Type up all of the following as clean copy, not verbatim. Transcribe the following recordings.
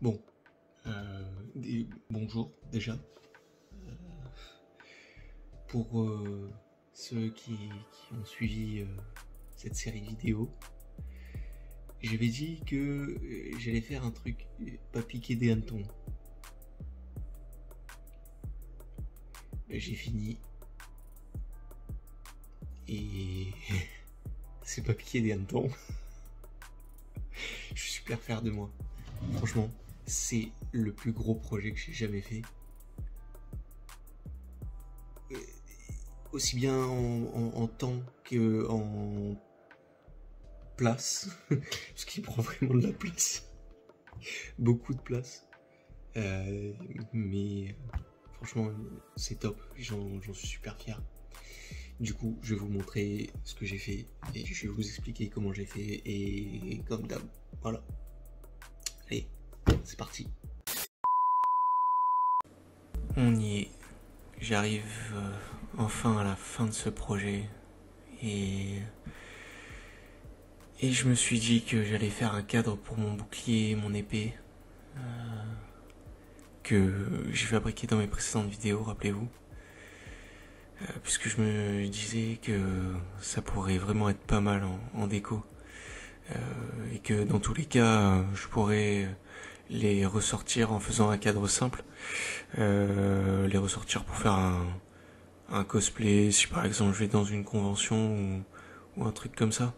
Bon, bonjour déjà. Pour ceux qui ont suivi cette série vidéo, j'avais dit que j'allais faire un truc, pas piquer des hannetons. J'ai fini. Et c'est pas piquer des hannetons. Je suis super fier de moi. Franchement, c'est le plus gros projet que j'ai jamais fait. Aussi bien en temps qu'en place, parce qu'il prend vraiment de la place, beaucoup de place. Mais franchement, c'est top, j'en suis super fier. Du coup, je vais vous montrer ce que j'ai fait et je vais vous expliquer comment j'ai fait et comme d'hab, voilà. Allez, c'est parti. On y est. J'arrive enfin à la fin de ce projet et je me suis dit que j'allais faire un cadre pour mon bouclier et mon épée que j'ai fabriqué dans mes précédentes vidéos, rappelez-vous. Puisque je me disais que ça pourrait vraiment être pas mal en déco. Et que dans tous les cas, je pourrais les ressortir en faisant un cadre simple. Les ressortir pour faire un cosplay, si par exemple je vais dans une convention ou un truc comme ça.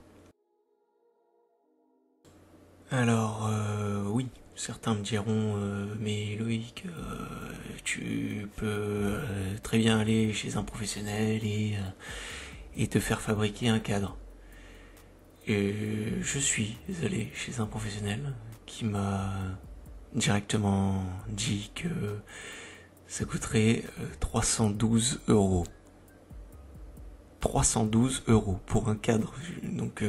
Alors, oui, certains me diront, mais Loïc, tu peux très bien aller chez un professionnel et te faire fabriquer un cadre. Et je suis allé chez un professionnel qui m'a directement dit que ça coûterait 312 euros. 312 euros pour un cadre, donc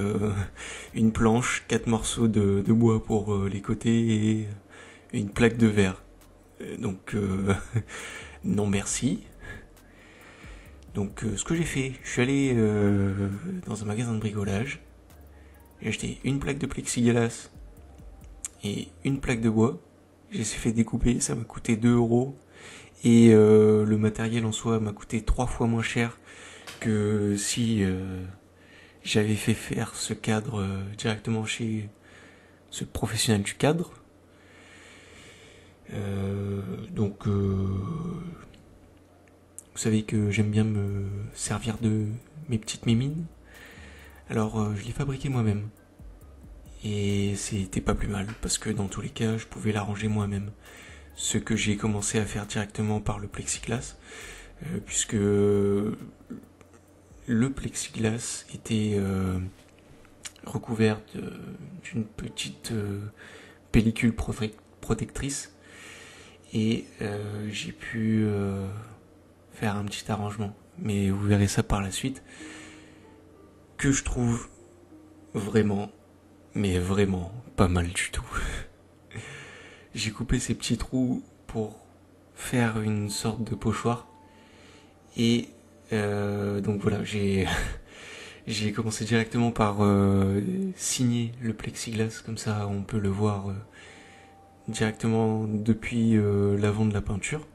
une planche, 4 morceaux de bois pour les côtés et une plaque de verre. Donc non merci. Donc ce que j'ai fait, je suis allé dans un magasin de bricolage, j'ai acheté une plaque de plexiglas et une plaque de bois. J'ai fait découper, ça m'a coûté 2 euros et le matériel en soi m'a coûté 3 fois moins cher que si j'avais fait faire ce cadre directement chez ce professionnel du cadre. Donc vous savez que j'aime bien me servir de mes petites mimines. Alors je l'ai fabriqué moi-même. Et c'était pas plus mal, parce que dans tous les cas, je pouvais l'arranger moi-même. Ce que j'ai commencé à faire directement par le plexiglas, puisque le plexiglas était recouvert d'une petite pellicule protectrice, et j'ai pu faire un petit arrangement. Mais vous verrez ça par la suite, que je trouve vraiment, mais vraiment pas mal du tout. J'ai coupé ces petits trous pour faire une sorte de pochoir. Et donc voilà, j'ai commencé directement par signer le plexiglas, comme ça on peut le voir directement depuis l'avant de la peinture.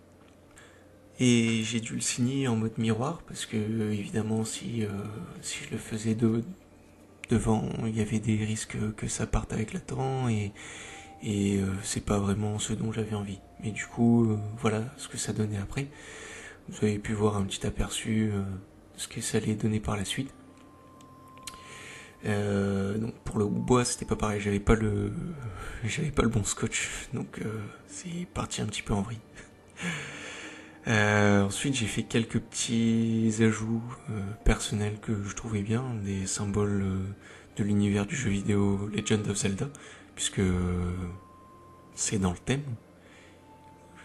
Et j'ai dû le signer en mode miroir, parce que évidemment si je le faisais devant, il y avait des risques que ça parte avec le temps et c'est pas vraiment ce dont j'avais envie. Mais du coup, voilà ce que ça donnait après. Vous avez pu voir un petit aperçu de ce que ça allait donner par la suite. Donc pour le bois, c'était pas pareil, j'avais pas le bon scotch, donc c'est parti un petit peu en vrille. Ensuite, j'ai fait quelques petits ajouts personnels que je trouvais bien, des symboles de l'univers du jeu vidéo Legend of Zelda, puisque c'est dans le thème.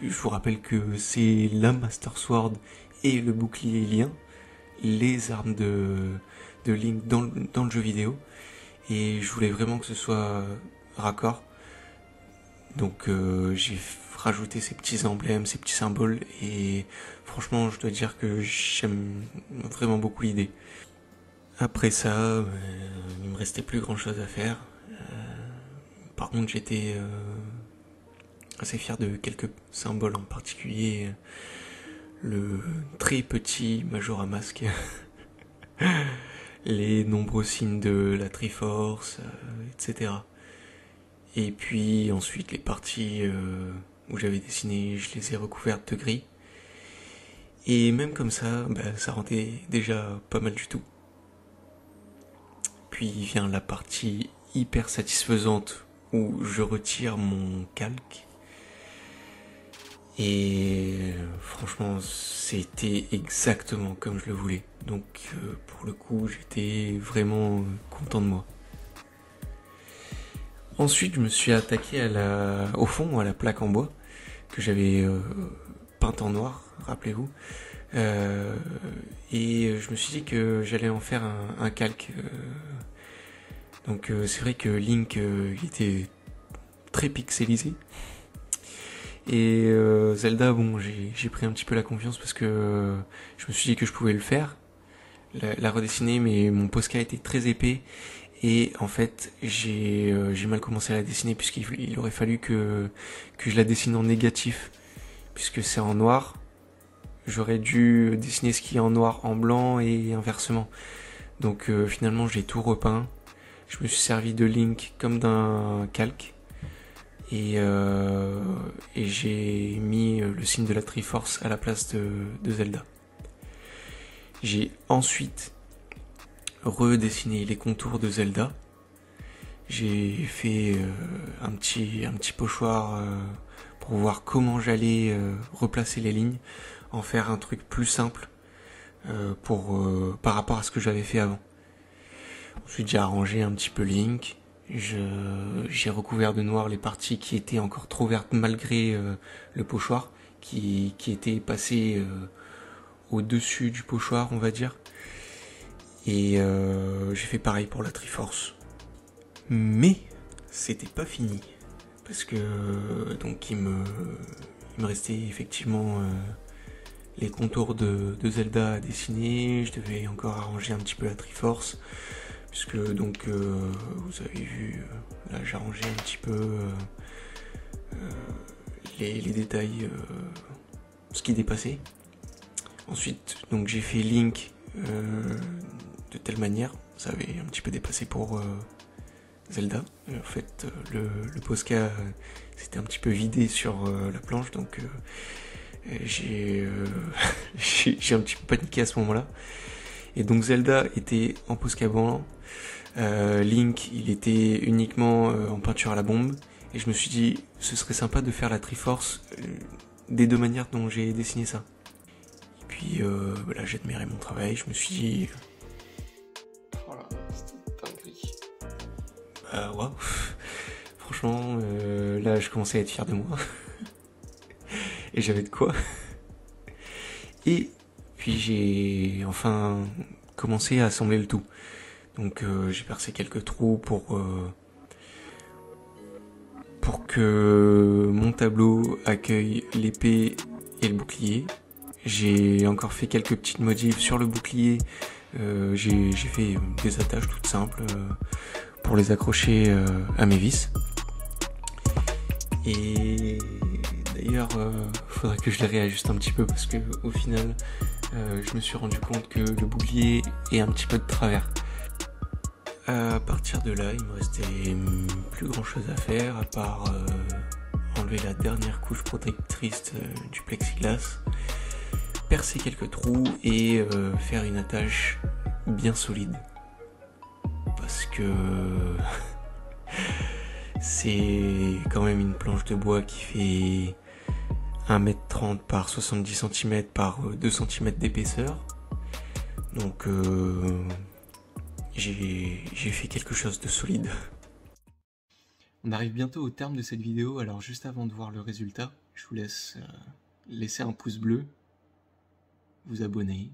Je vous rappelle que c'est la Master Sword et le bouclier lien, les armes de Link dans le jeu vidéo, et je voulais vraiment que ce soit raccord. Donc j'ai rajouté ces petits emblèmes, ces petits symboles, et franchement je dois dire que j'aime vraiment beaucoup l'idée. Après ça, il me restait plus grand chose à faire. Par contre j'étais assez fier de quelques symboles en particulier. Le très petit Majora Mask, les nombreux signes de la Triforce, etc. Et puis ensuite les parties où j'avais dessiné, je les ai recouvertes de gris. Et même comme ça, ça rendait déjà pas mal du tout. Puis vient la partie hyper satisfaisante où je retire mon calque. Et franchement, c'était exactement comme je le voulais. Donc pour le coup, j'étais vraiment content de moi. Ensuite, je me suis attaqué au fond, à la plaque en bois, que j'avais peinte en noir, rappelez-vous. Et je me suis dit que j'allais en faire un calque. Donc c'est vrai que Link il était très pixelisé. Et Zelda, bon, j'ai pris un petit peu la confiance parce que je me suis dit que je pouvais le faire, la redessiner, mais mon Posca était très épais et en fait j'ai mal commencé à la dessiner puisqu'il aurait fallu que je la dessine en négatif puisque c'est en noir. J'aurais dû dessiner ce qui est en noir en blanc et inversement. Donc finalement j'ai tout repeint. Je me suis servi de Link comme d'un calque. Et j'ai mis le signe de la Triforce à la place de Zelda. J'ai ensuite redessiné les contours de Zelda. J'ai fait un petit pochoir pour voir comment j'allais replacer les lignes, en faire un truc plus simple par rapport à ce que j'avais fait avant. Ensuite j'ai arrangé un petit peu Link. J'ai recouvert de noir les parties qui étaient encore trop vertes malgré le pochoir qui était passé au-dessus du pochoir, on va dire. Et j'ai fait pareil pour la Triforce. Mais c'était pas fini parce que donc il me restait effectivement les contours de Zelda à dessiner. Je devais encore arranger un petit peu la Triforce. Puisque donc vous avez vu, là j'ai arrangé un petit peu les détails, ce qui dépassait. Ensuite donc j'ai fait Link de telle manière, ça avait un petit peu dépassé pour Zelda. En fait le Posca s'était un petit peu vidé sur la planche, donc j'ai un petit peu paniqué à ce moment-là. Et donc Zelda était en Posca blanc. Link il était uniquement en peinture à la bombe et je me suis dit ce serait sympa de faire la Triforce des deux manières dont j'ai dessiné ça. Et puis là j'ai admiré mon travail, je me suis dit voilà, c'était dingue. Ouais. Franchement là je commençais à être fier de moi et j'avais de quoi. Et puis j'ai enfin commencé à assembler le tout. Donc j'ai percé quelques trous pour que mon tableau accueille l'épée et le bouclier. J'ai encore fait quelques petites modifs sur le bouclier. J'ai fait des attaches toutes simples pour les accrocher à mes vis. Et d'ailleurs, faudrait que je les réajuste un petit peu parce que au final, je me suis rendu compte que le bouclier est un petit peu de travers. À partir de là, il me restait plus grand chose à faire à part enlever la dernière couche protectrice du plexiglas, percer quelques trous et faire une attache bien solide. Parce que c'est quand même une planche de bois qui fait 1m30 par 70 cm par 2 cm d'épaisseur. Donc j'ai fait quelque chose de solide. On arrive bientôt au terme de cette vidéo, alors juste avant de voir le résultat, je vous laisse laisser un pouce bleu, vous abonner,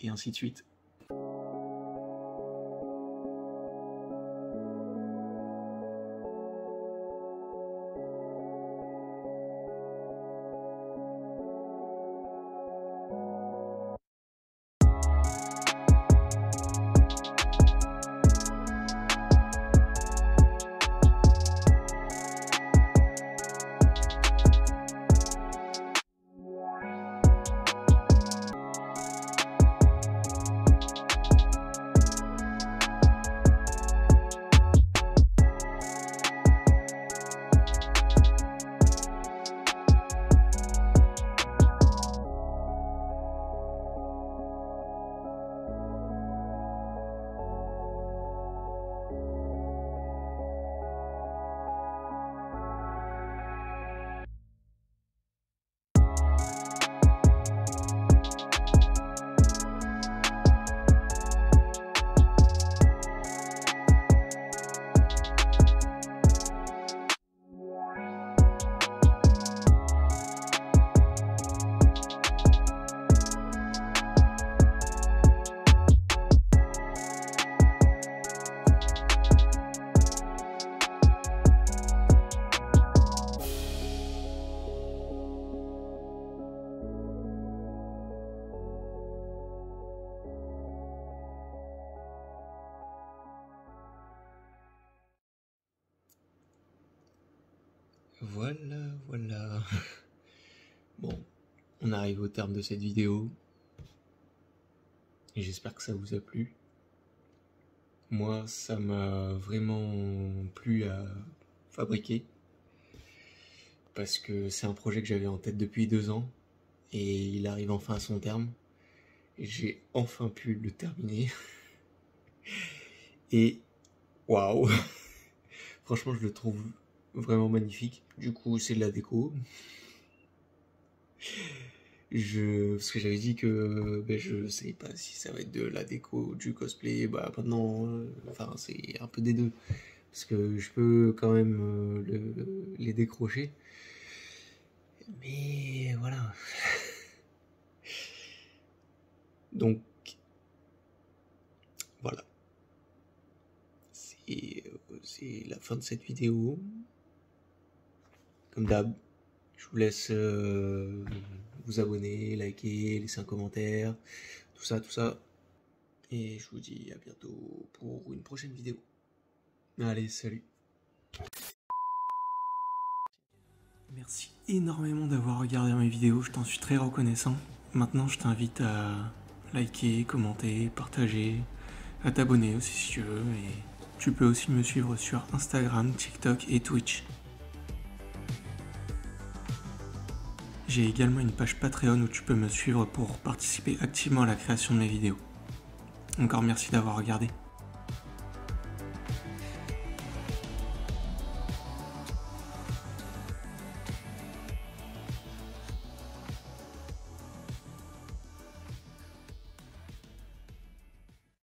et ainsi de suite. Voilà. Bon, on arrive au terme de cette vidéo. Et j'espère que ça vous a plu. Moi, ça m'a vraiment plu à fabriquer. Parce que c'est un projet que j'avais en tête depuis 2 ans. Et il arrive enfin à son terme. Et j'ai enfin pu le terminer. Et waouh! Franchement, je le trouve vraiment magnifique. Du coup, c'est de la déco. Parce que j'avais dit que je sais pas si ça va être de la déco, du cosplay. Bah maintenant, enfin c'est un peu des deux. Parce que je peux quand même les décrocher. Mais voilà. Donc voilà. C'est la fin de cette vidéo. Comme d'hab, je vous laisse vous abonner, liker, laisser un commentaire, tout ça. Et je vous dis à bientôt pour une prochaine vidéo. Allez, salut. Merci énormément d'avoir regardé mes vidéos, je t'en suis très reconnaissant. Maintenant, je t'invite à liker, commenter, partager, à t'abonner aussi si tu veux. Et tu peux aussi me suivre sur Instagram, TikTok et Twitch. J'ai également une page Patreon où tu peux me suivre pour participer activement à la création de mes vidéos. Encore merci d'avoir regardé.